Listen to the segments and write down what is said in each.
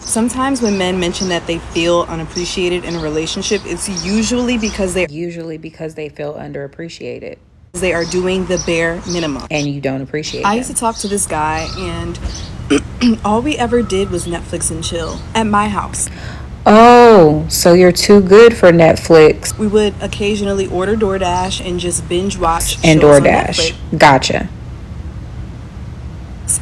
Sometimes when men mention that they feel unappreciated in a relationship, it's Usually because they feel underappreciated they are doing the bare minimum. and you don't appreciate I used to them. talk to this guy, and all we ever did was Netflix and chill at my house. Oh, so you're too good for Netflix We would occasionally order DoorDash and just binge watch and shows on Netflix. DoorDash. Gotcha.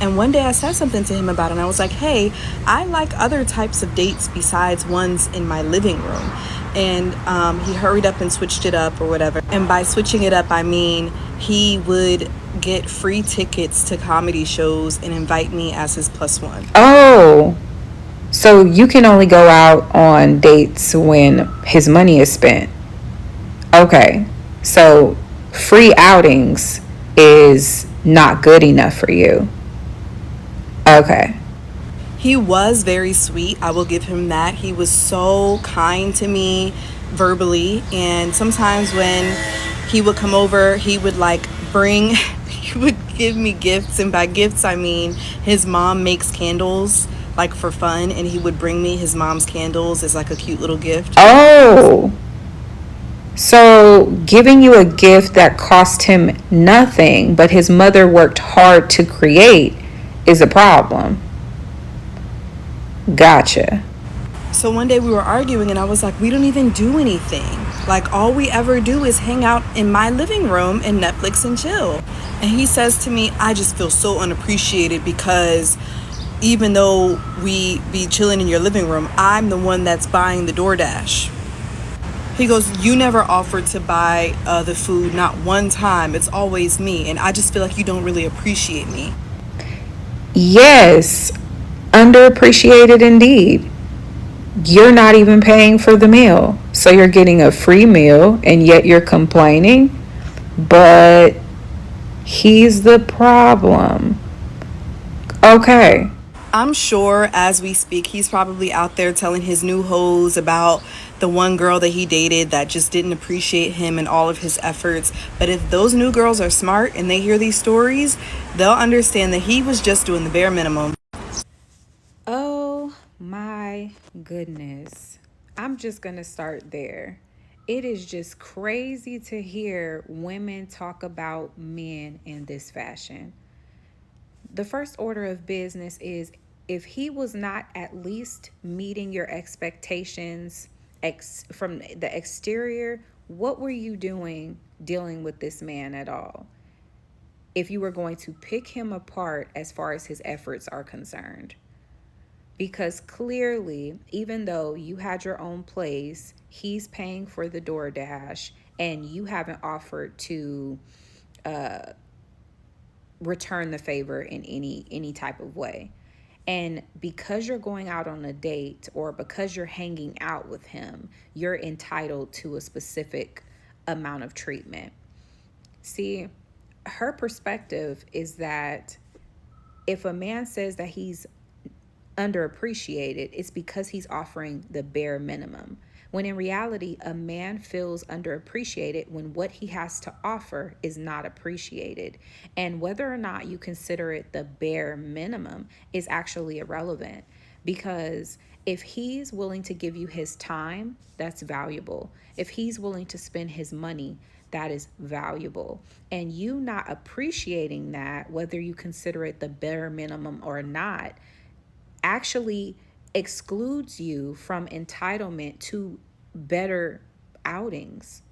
And one day I said something to him about it, and I was like, hey, I like other types of dates besides ones in my living room. And he hurried up and switched it up or whatever. And by switching it up, I mean he would get free tickets to comedy shows and invite me as his plus one. Oh, so you can only go out on dates when his money is spent. Okay. So free outings is not good enough for you. Okay. He was very sweet. I will give him that. He was so kind to me verbally. And sometimes when he would come over, he would like bring, he would give me gifts. And by gifts, I mean his mom makes candles like for fun. And he would bring me his mom's candles as like a cute little gift. Oh, so giving you a gift that cost him nothing, but his mother worked hard to create is a problem. Gotcha. So one day we were arguing, and I was like, we don't even do anything. Like, all we ever do is hang out in my living room and Netflix and chill. And he says to me, I just feel so unappreciated because even though we be chilling in your living room, I'm the one that's buying the DoorDash. He goes, you never offered to buy the food, not one time. It's always me. And I just feel like you don't really appreciate me. Yes, underappreciated indeed. You're not even paying for the meal. So you're getting a free meal and yet you're complaining. But he's the problem. Okay. I'm sure as we speak, he's probably out there telling his new hoes about the one girl that he dated that just didn't appreciate him and all of his efforts. But if those new girls are smart and they hear these stories, they'll understand that he was just doing the bare minimum. Oh my goodness. I'm just going to start there. It is just crazy to hear women talk about men in this fashion. The first order of business is if he was not at least meeting your expectations from the exterior, what were you doing dealing with this man at all? If you were going to pick him apart as far as his efforts are concerned. Because clearly, even though you had your own place, he's paying for the DoorDash and you haven't offered to return the favor in any type of way. And because you're going out on a date or because you're hanging out with him, you're entitled to a specific amount of treatment. See, her perspective is that if a man says that he's underappreciated, it's because he's offering the bare minimum. When in reality, a man feels underappreciated when what he has to offer is not appreciated. And whether or not you consider it the bare minimum is actually irrelevant because if he's willing to give you his time, that's valuable. If he's willing to spend his money, that is valuable. And you not appreciating that, whether you consider it the bare minimum or not, actually excludes you from entitlement to better outings.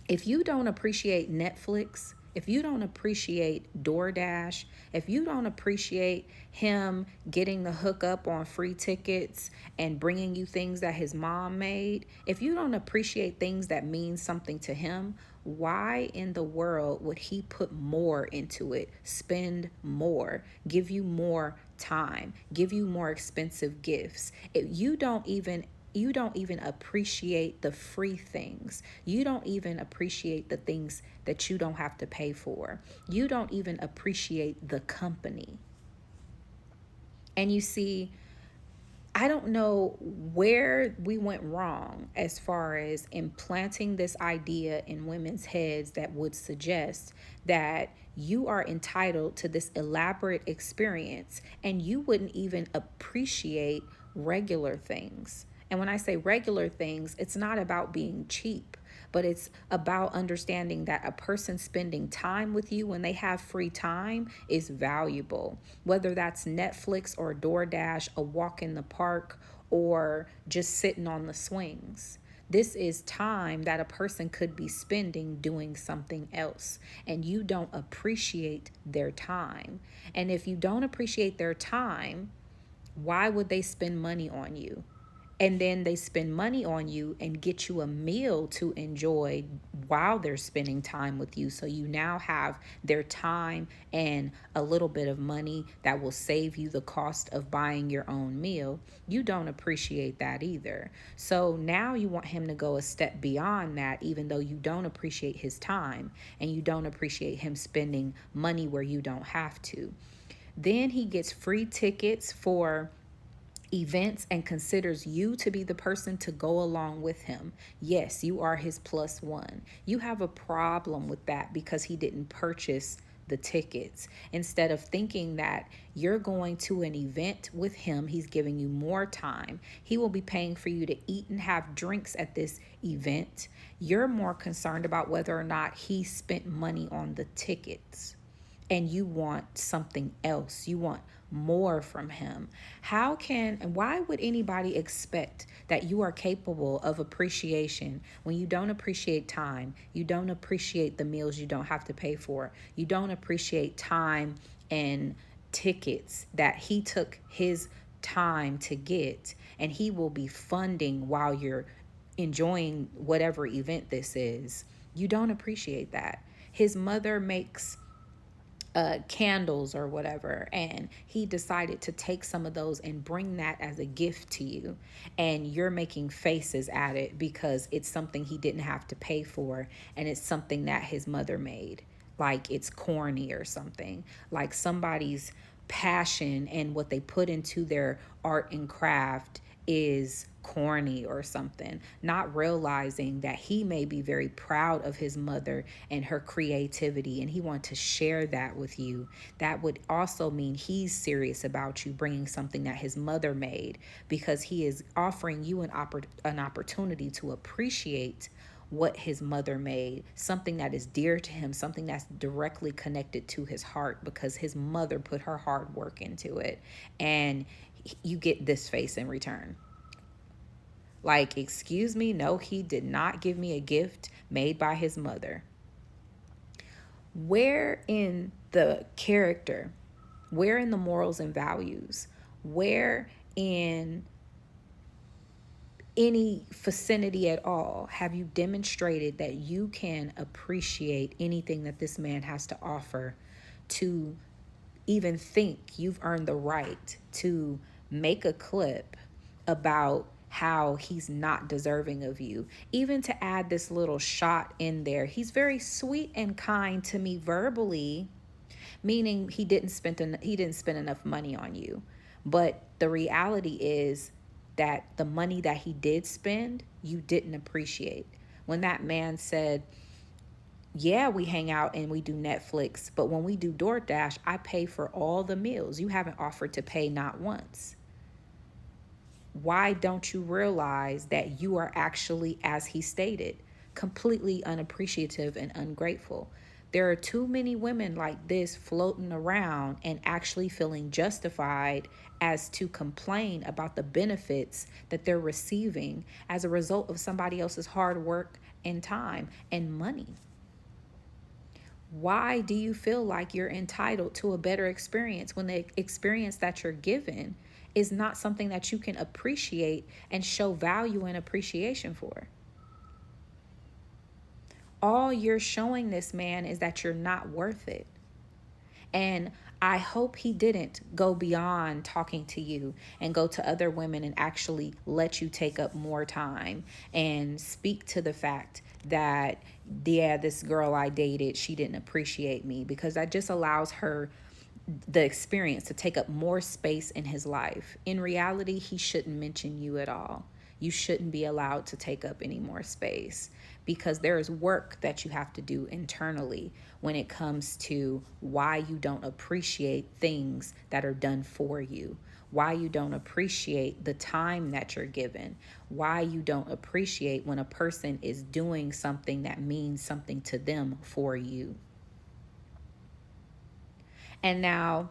If you don't appreciate Netflix, if you don't appreciate DoorDash, if you don't appreciate him getting the hookup on free tickets and bringing you things that his mom made, if you don't appreciate things that mean something to him, why in the world would he put more into it, spend more, give you more time, give you more expensive gifts? If you don't even appreciate the free things. You don't even appreciate the things that you don't have to pay for. You don't even appreciate the company. And you see, I don't know where we went wrong as far as implanting this idea in women's heads that would suggest that you are entitled to this elaborate experience and you wouldn't even appreciate regular things. And when I say regular things, it's not about being cheap, but it's about understanding that a person spending time with you when they have free time is valuable. Whether that's Netflix or DoorDash, a walk in the park, or just sitting on the swings. This is time that a person could be spending doing something else, and you don't appreciate their time. And if you don't appreciate their time, why would they spend money on you? And then they spend money on you and get you a meal to enjoy while they're spending time with you. So you now have their time and a little bit of money that will save you the cost of buying your own meal. You don't appreciate that either. So now you want him to go a step beyond that, even though you don't appreciate his time and you don't appreciate him spending money where you don't have to. Then he gets free tickets for events and considers you to be the person to go along with him. Yes, you are his plus one. You have a problem with that because he didn't purchase the tickets. Instead of thinking that you're going to an event with him, he's giving you more time. He will be paying for you to eat and have drinks at this event. You're more concerned about whether or not he spent money on the tickets, and you want something else. You want more from him. How can and why would anybody expect that you are capable of appreciation when you don't appreciate time? You don't appreciate the meals you don't have to pay for. You don't appreciate time and tickets that he took his time to get, and he will be funding while you're enjoying whatever event this is. You don't appreciate that. His mother makes candles or whatever, and he decided to take some of those and bring that as a gift to you, and you're making faces at it because it's something he didn't have to pay for, and it's something that his mother made, like it's corny or something, like somebody's passion and what they put into their art and craft is corny or something, not realizing that he may be very proud of his mother and her creativity, and he wants to share that with you. That would also mean he's serious about you bringing something that his mother made, because he is offering you an opportunity to appreciate what his mother made, something that is dear to him, something that's directly connected to his heart because his mother put her hard work into it, and you get this face in return. Like, excuse me, no, he did not give me a gift made by his mother. Where in the character, where in the morals and values, where in any vicinity at all have you demonstrated that you can appreciate anything that this man has to offer, to even think you've earned the right to make a clip about how he's not deserving of you? Even to add this little shot in there, he's very sweet and kind to me verbally, meaning he didn't spend enough money on you. But the reality is that the money that he did spend, you didn't appreciate. When that man said, yeah, we hang out and we do Netflix, but when we do DoorDash, I pay for all the meals. You haven't offered to pay not once. Why don't you realize that you are actually, as he stated, completely unappreciative and ungrateful? There are too many women like this floating around and actually feeling justified as to complain about the benefits that they're receiving as a result of somebody else's hard work and time and money. Why do you feel like you're entitled to a better experience when the experience that you're given is not something that you can appreciate and show value and appreciation for? All you're showing this man is that you're not worth it. And I hope he didn't go beyond talking to you and go to other women and actually let you take up more time and speak to the fact that, yeah, this girl I dated, she didn't appreciate me, because that just allows her the experience to take up more space in his life. In reality, he shouldn't mention you at all. You shouldn't be allowed to take up any more space, because there is work that you have to do internally when it comes to why you don't appreciate things that are done for you. why you don't appreciate the time that you're given, why you don't appreciate when a person is doing something that means something to them for you. And now,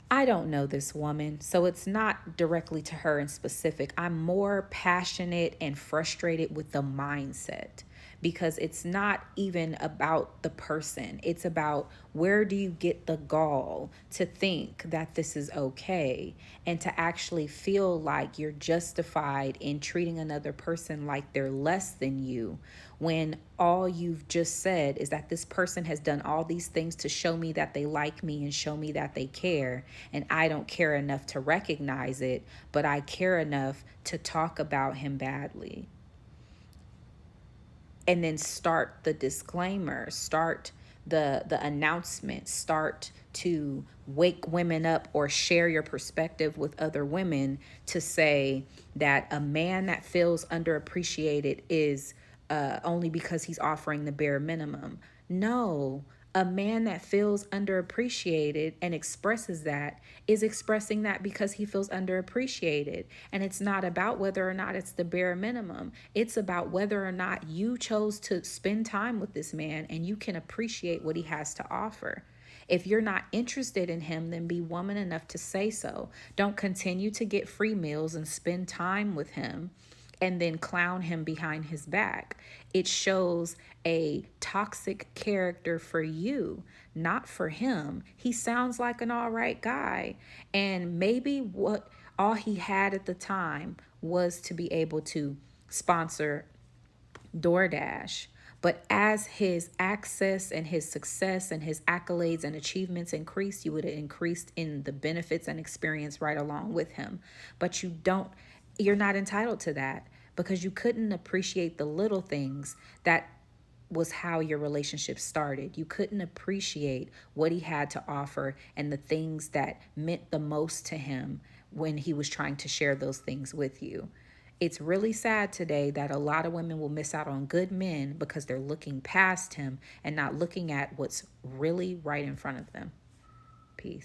I don't know this woman, so it's not directly to her in specific. I'm more passionate and frustrated with the mindset because it's not even about the person. It's about, where do you get the gall to think that this is okay and to actually feel like you're justified in treating another person like they're less than you, when all you've just said is that this person has done all these things to show me that they like me and show me that they care, and I don't care enough to recognize it, but I care enough to talk about him badly. And then start the disclaimer, start the announcement, start to wake women up or share your perspective with other women to say that a man that feels underappreciated is only because he's offering the bare minimum. No, a man that feels underappreciated and expresses that is expressing that because he feels underappreciated. And it's not about whether or not it's the bare minimum. It's about whether or not you chose to spend time with this man and you can appreciate what he has to offer. If you're not interested in him, then be woman enough to say so. Don't continue to get free meals and spend time with him and then clown him behind his back. It shows a toxic character for you, not for him. He sounds like an all right guy. And maybe what all he had at the time was to be able to sponsor DoorDash. But as his access and his success and his accolades and achievements increased, you would have increased in the benefits and experience right along with him. But you're not entitled to that because you couldn't appreciate the little things that was how your relationship started. You couldn't appreciate what he had to offer and the things that meant the most to him when he was trying to share those things with you. It's really sad today that a lot of women will miss out on good men because they're looking past him and not looking at what's really right in front of them. Peace.